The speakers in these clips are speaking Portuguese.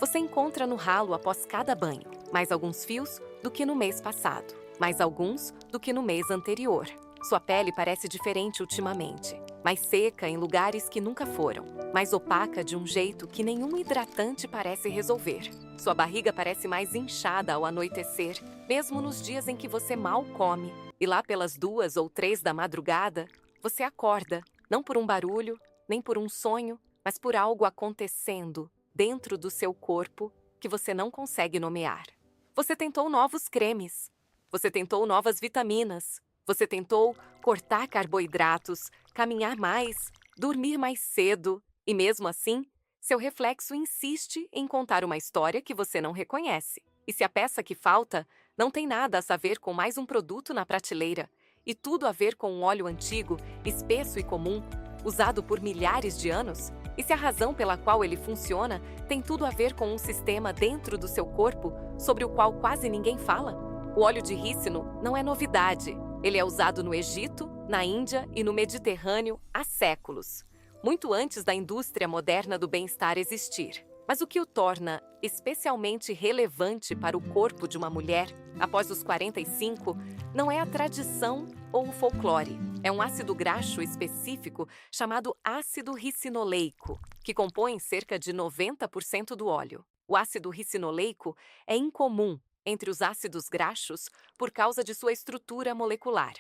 Você encontra no ralo após cada banho, mais alguns fios do que no mês passado, mais alguns do que no mês anterior. Sua pele parece diferente ultimamente, mais seca em lugares que nunca foram, mais opaca de um jeito que nenhum hidratante parece resolver. Sua barriga parece mais inchada ao anoitecer, mesmo nos dias em que você mal come. E lá pelas 2 ou 3 da madrugada, você acorda, não por um barulho, nem por um sonho, mas por algo acontecendo dentro do seu corpo que você não consegue nomear. Você tentou novos cremes, você tentou novas vitaminas, você tentou cortar carboidratos, caminhar mais, dormir mais cedo, e mesmo assim, seu reflexo insiste em contar uma história que você não reconhece. E se a peça que falta não tem nada a saber com mais um produto na prateleira, e tudo a ver com um óleo antigo, espesso e comum, usado por milhares de anos, e se a razão pela qual ele funciona tem tudo a ver com um sistema dentro do seu corpo sobre o qual quase ninguém fala? O óleo de rícino não é novidade. Ele é usado no Egito, na Índia e no Mediterrâneo há séculos, muito antes da indústria moderna do bem-estar existir. Mas o que o torna especialmente relevante para o corpo de uma mulher após os 45 não é a tradição ou o folclore. É um ácido graxo específico chamado ácido ricinoleico, que compõe cerca de 90% do óleo. O ácido ricinoleico é incomum entre os ácidos graxos por causa de sua estrutura molecular.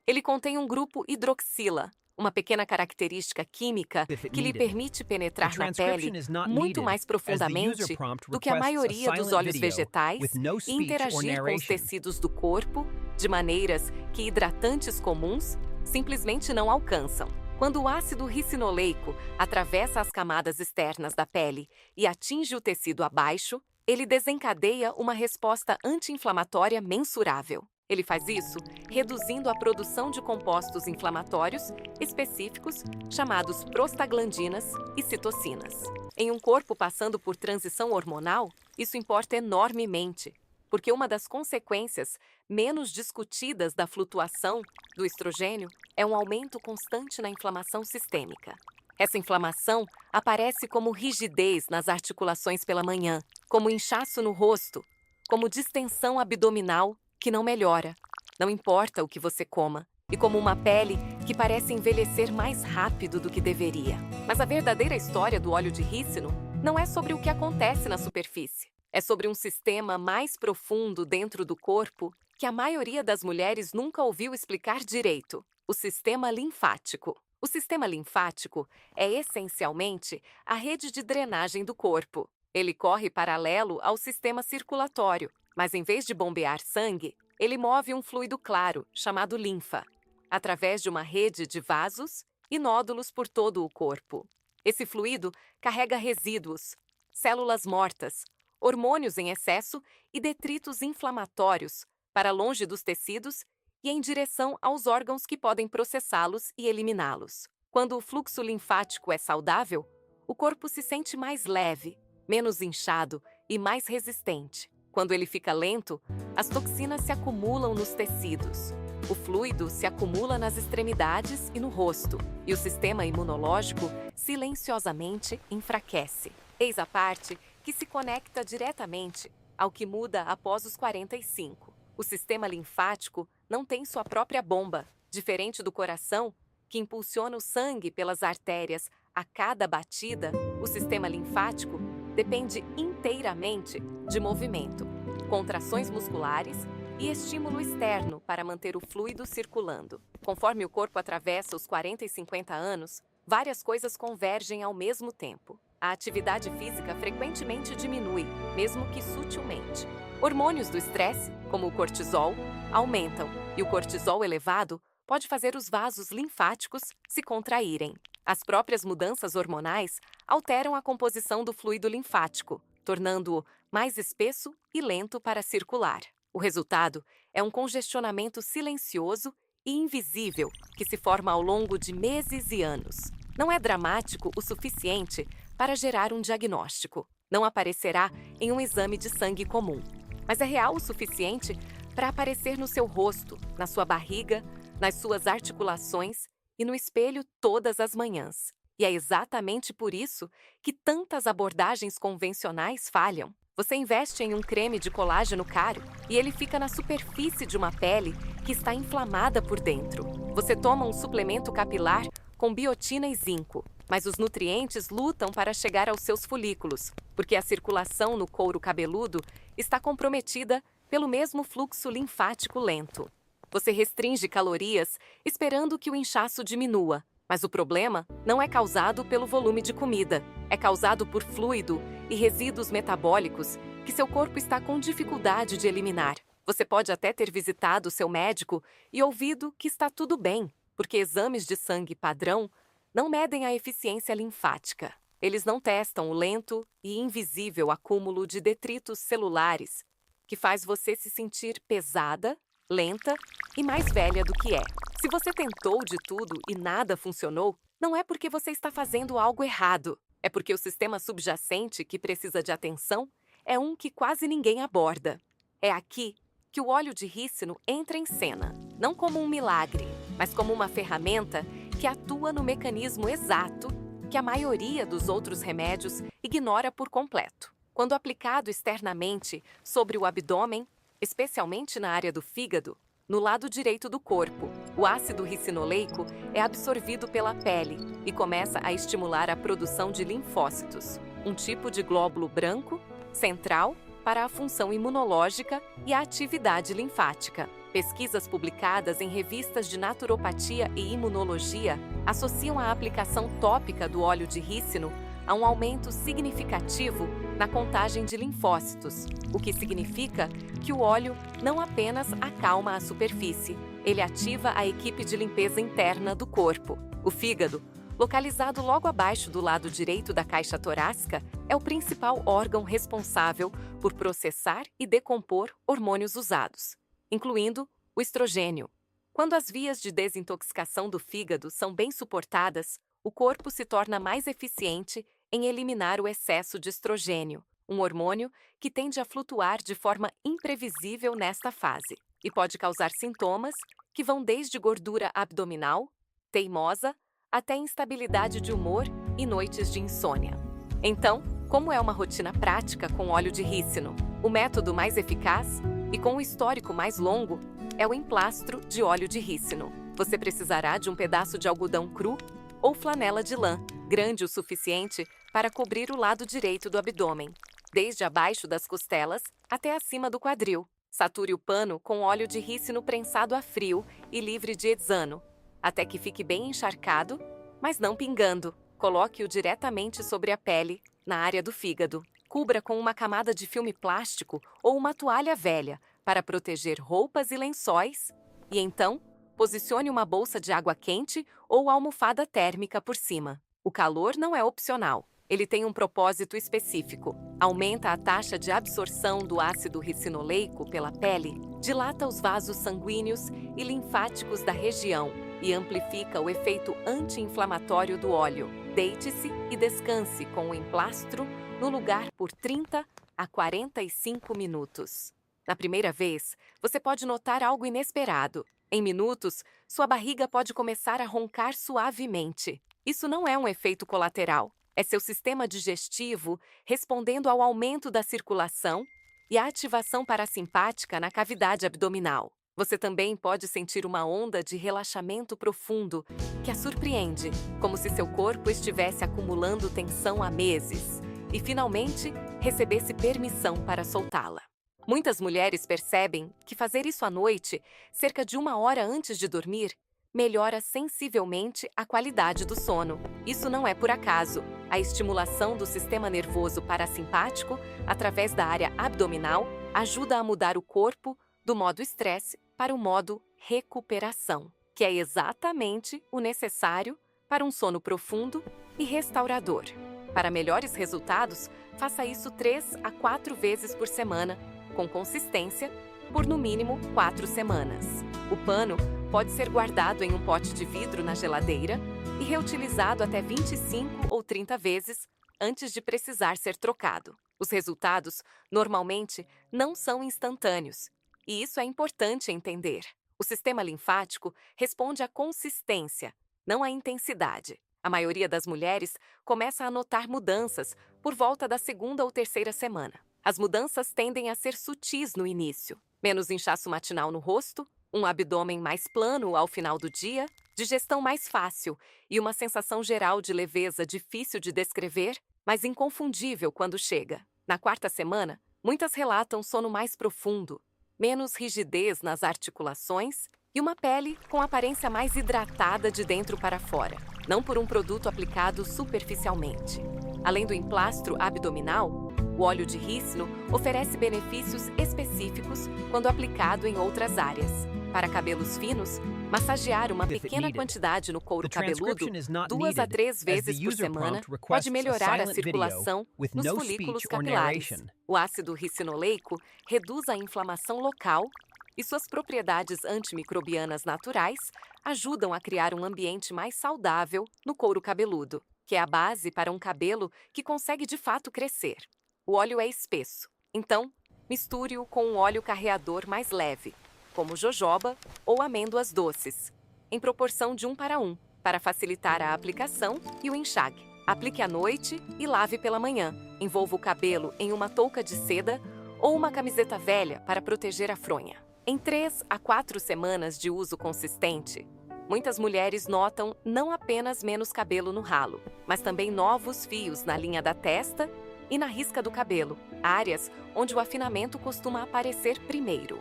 Ele contém um grupo hidroxila, uma pequena característica química que lhe permite penetrar na pele muito mais profundamente do que a maioria dos óleos vegetais e interagir com os tecidos do corpo de maneiras que hidratantes comuns simplesmente não alcançam. Quando o ácido ricinoleico atravessa as camadas externas da pele e atinge o tecido abaixo, ele desencadeia uma resposta anti-inflamatória mensurável. Ele faz isso reduzindo a produção de compostos inflamatórios específicos chamados prostaglandinas e citocinas. Em um corpo passando por transição hormonal, isso importa enormemente, porque uma das consequências menos discutidas da flutuação do estrogênio é um aumento constante na inflamação sistêmica. Essa inflamação aparece como rigidez nas articulações pela manhã, como inchaço no rosto, como distensão abdominal que não melhora, não importa o que você coma, e como uma pele que parece envelhecer mais rápido do que deveria. Mas a verdadeira história do óleo de rícino não é sobre o que acontece na superfície. É sobre um sistema mais profundo dentro do corpo que a maioria das mulheres nunca ouviu explicar direito: o sistema linfático. O sistema linfático é essencialmente a rede de drenagem do corpo. Ele corre paralelo ao sistema circulatório, mas em vez de bombear sangue, ele move um fluido claro, chamado linfa, através de uma rede de vasos e nódulos por todo o corpo. Esse fluido carrega resíduos, células mortas, hormônios em excesso e detritos inflamatórios para longe dos tecidos e em direção aos órgãos que podem processá-los e eliminá-los. Quando o fluxo linfático é saudável, o corpo se sente mais leve, menos inchado e mais resistente. Quando ele fica lento, as toxinas se acumulam nos tecidos. O fluido se acumula nas extremidades e no rosto, e o sistema imunológico silenciosamente enfraquece. Eis a parte que se conecta diretamente ao que muda após os 45. O sistema linfático não tem sua própria bomba, diferente do coração, que impulsiona o sangue pelas artérias a cada batida. O sistema linfático depende inteiramente de movimento, contrações musculares e estímulo externo para manter o fluido circulando. Conforme o corpo atravessa os 40 e 50 anos, várias coisas convergem ao mesmo tempo. A atividade física frequentemente diminui, mesmo que sutilmente. Hormônios do estresse, como o cortisol, aumentam, e o cortisol elevado pode fazer os vasos linfáticos se contraírem. As próprias mudanças hormonais alteram a composição do fluido linfático, tornando-o mais espesso e lento para circular. O resultado é um congestionamento silencioso e invisível que se forma ao longo de meses e anos. Não é dramático o suficiente para gerar um diagnóstico. Não aparecerá em um exame de sangue comum. Mas é real o suficiente para aparecer no seu rosto, na sua barriga, nas suas articulações e no espelho todas as manhãs. E é exatamente por isso que tantas abordagens convencionais falham. Você investe em um creme de colágeno caro e ele fica na superfície de uma pele que está inflamada por dentro. Você toma um suplemento capilar com biotina e zinco, mas os nutrientes lutam para chegar aos seus folículos, porque a circulação no couro cabeludo está comprometida pelo mesmo fluxo linfático lento. Você restringe calorias esperando que o inchaço diminua, mas o problema não é causado pelo volume de comida, é causado por fluido e resíduos metabólicos que seu corpo está com dificuldade de eliminar. Você pode até ter visitado seu médico e ouvido que está tudo bem, porque exames de sangue padrão não medem a eficiência linfática. Eles não testam o lento e invisível acúmulo de detritos celulares, que faz você se sentir pesada, lenta e mais velha do que é. Se você tentou de tudo e nada funcionou, não é porque você está fazendo algo errado. É porque o sistema subjacente que precisa de atenção é um que quase ninguém aborda. É aqui que o óleo de rícino entra em cena, não como um milagre, mas como uma ferramenta que atua no mecanismo exato que a maioria dos outros remédios ignora por completo. Quando aplicado externamente sobre o abdômen, especialmente na área do fígado, no lado direito do corpo, o ácido ricinoleico é absorvido pela pele e começa a estimular a produção de linfócitos, um tipo de glóbulo branco, central, para a função imunológica e a atividade linfática. Pesquisas publicadas em revistas de naturopatia e imunologia associam a aplicação tópica do óleo de rícino a um aumento significativo na contagem de linfócitos, o que significa que o óleo não apenas acalma a superfície, ele ativa a equipe de limpeza interna do corpo. O fígado, localizado logo abaixo do lado direito da caixa torácica, é o principal órgão responsável por processar e decompor hormônios usados, incluindo o estrogênio. Quando as vias de desintoxicação do fígado são bem suportadas, o corpo se torna mais eficiente em eliminar o excesso de estrogênio, um hormônio que tende a flutuar de forma imprevisível nesta fase e pode causar sintomas que vão desde gordura abdominal, teimosa, até instabilidade de humor e noites de insônia. Então, como é uma rotina prática com óleo de rícino? O método mais eficaz e com o histórico mais longo é o emplastro de óleo de rícino. Você precisará de um pedaço de algodão cru ou flanela de lã, grande o suficiente para cobrir o lado direito do abdômen, desde abaixo das costelas até acima do quadril. Sature o pano com óleo de rícino prensado a frio e livre de hexano, até que fique bem encharcado, mas não pingando. Coloque-o diretamente sobre a pele, na área do fígado. Cubra com uma camada de filme plástico ou uma toalha velha para proteger roupas e lençóis, e então posicione uma bolsa de água quente ou almofada térmica por cima. O calor não é opcional. Ele tem um propósito específico. Aumenta a taxa de absorção do ácido ricinoleico pela pele, dilata os vasos sanguíneos e linfáticos da região e amplifica o efeito anti-inflamatório do óleo. Deite-se e descanse com o emplastro no lugar por 30 a 45 minutos. Na primeira vez, você pode notar algo inesperado. Em minutos, sua barriga pode começar a roncar suavemente. Isso não é um efeito colateral. É seu sistema digestivo respondendo ao aumento da circulação e à ativação parasimpática na cavidade abdominal. Você também pode sentir uma onda de relaxamento profundo que a surpreende, como se seu corpo estivesse acumulando tensão há meses e, finalmente, recebesse permissão para soltá-la. Muitas mulheres percebem que fazer isso à noite, cerca de 1 hora antes de dormir, melhora sensivelmente a qualidade do sono. Isso não é por acaso. A estimulação do sistema nervoso parasimpático, através da área abdominal, ajuda a mudar o corpo do modo estresse para o modo recuperação, que é exatamente o necessário para um sono profundo e restaurador. Para melhores resultados, faça isso 3 a 4 vezes por semana, com consistência, por no mínimo 4 semanas. O pano pode ser guardado em um pote de vidro na geladeira e reutilizado até 25 ou 30 vezes antes de precisar ser trocado. Os resultados, normalmente, não são instantâneos, e isso é importante entender. O sistema linfático responde à consistência, não à intensidade. A maioria das mulheres começa a notar mudanças por volta da segunda ou terceira semana. As mudanças tendem a ser sutis no início. Menos inchaço matinal no rosto, um abdômen mais plano ao final do dia, digestão mais fácil e uma sensação geral de leveza difícil de descrever, mas inconfundível quando chega. Na quarta semana, muitas relatam sono mais profundo, menos rigidez nas articulações e uma pele com aparência mais hidratada de dentro para fora, não por um produto aplicado superficialmente. Além do emplastro abdominal, o óleo de rícino oferece benefícios específicos quando aplicado em outras áreas. Para cabelos finos, massagear uma pequena quantidade no couro cabeludo 2 a 3 vezes por semana pode melhorar a circulação nos folículos capilares. O ácido ricinoleico reduz a inflamação local e suas propriedades antimicrobianas naturais ajudam a criar um ambiente mais saudável no couro cabeludo, que é a base para um cabelo que consegue de fato crescer. O óleo é espesso, então misture-o com um óleo carreador mais leve, como jojoba ou amêndoas doces, em proporção de 1:1, para facilitar a aplicação e o enxague. Aplique à noite e lave pela manhã. Envolva o cabelo em uma touca de seda ou uma camiseta velha para proteger a fronha. Em 3 a 4 semanas de uso consistente, muitas mulheres notam não apenas menos cabelo no ralo, mas também novos fios na linha da testa e na risca do cabelo, áreas onde o afinamento costuma aparecer primeiro.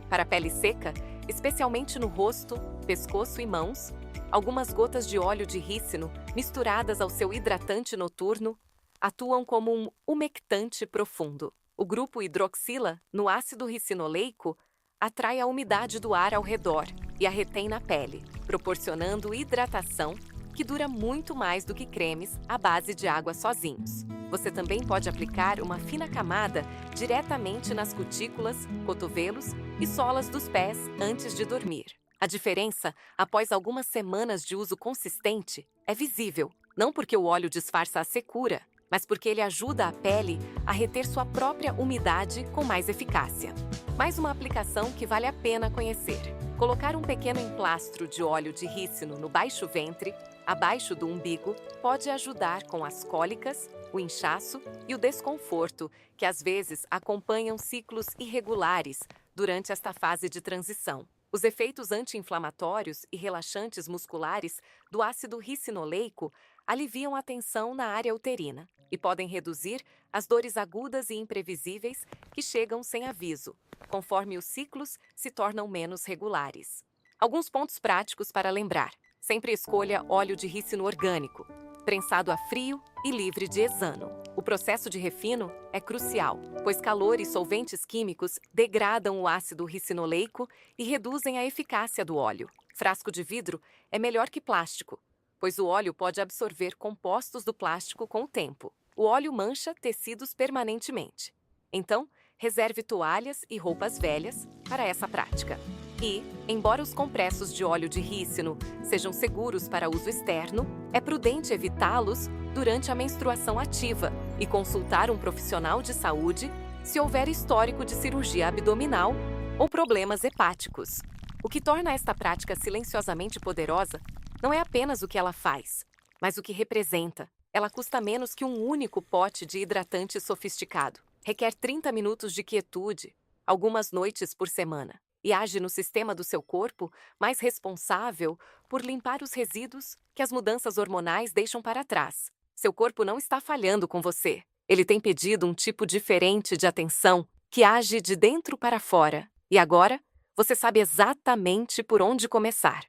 Para a pele seca, especialmente no rosto, pescoço e mãos, algumas gotas de óleo de rícino misturadas ao seu hidratante noturno atuam como um umectante profundo. O grupo hidroxila no ácido ricinoleico atrai a umidade do ar ao redor e a retém na pele, proporcionando hidratação que dura muito mais do que cremes à base de água sozinhos. Você também pode aplicar uma fina camada diretamente nas cutículas, cotovelos e solas dos pés antes de dormir. A diferença, após algumas semanas de uso consistente, é visível, não porque o óleo disfarça a secura, mas porque ele ajuda a pele a reter sua própria umidade com mais eficácia. Mais uma aplicação que vale a pena conhecer. Colocar um pequeno emplastro de óleo de rícino no baixo ventre, abaixo do umbigo, pode ajudar com as cólicas, o inchaço e o desconforto que às vezes acompanham ciclos irregulares durante esta fase de transição. Os efeitos anti-inflamatórios e relaxantes musculares do ácido ricinoleico aliviam a tensão na área uterina e podem reduzir as dores agudas e imprevisíveis que chegam sem aviso, conforme os ciclos se tornam menos regulares. Alguns pontos práticos para lembrar. Sempre escolha óleo de rícino orgânico, prensado a frio e livre de hexano. O processo de refino é crucial, pois calor e solventes químicos degradam o ácido ricinoleico e reduzem a eficácia do óleo. Frasco de vidro é melhor que plástico, pois o óleo pode absorver compostos do plástico com o tempo. O óleo mancha tecidos permanentemente. Então, reserve toalhas e roupas velhas para essa prática. E, embora os compressos de óleo de rícino sejam seguros para uso externo, é prudente evitá-los durante a menstruação ativa e consultar um profissional de saúde se houver histórico de cirurgia abdominal ou problemas hepáticos. O que torna esta prática silenciosamente poderosa não é apenas o que ela faz, mas o que representa. Ela custa menos que um único pote de hidratante sofisticado. Requer 30 minutos de quietude, algumas noites por semana, e age no sistema do seu corpo mais responsável por limpar os resíduos que as mudanças hormonais deixam para trás. Seu corpo não está falhando com você. Ele tem pedido um tipo diferente de atenção que age de dentro para fora. E agora, você sabe exatamente por onde começar.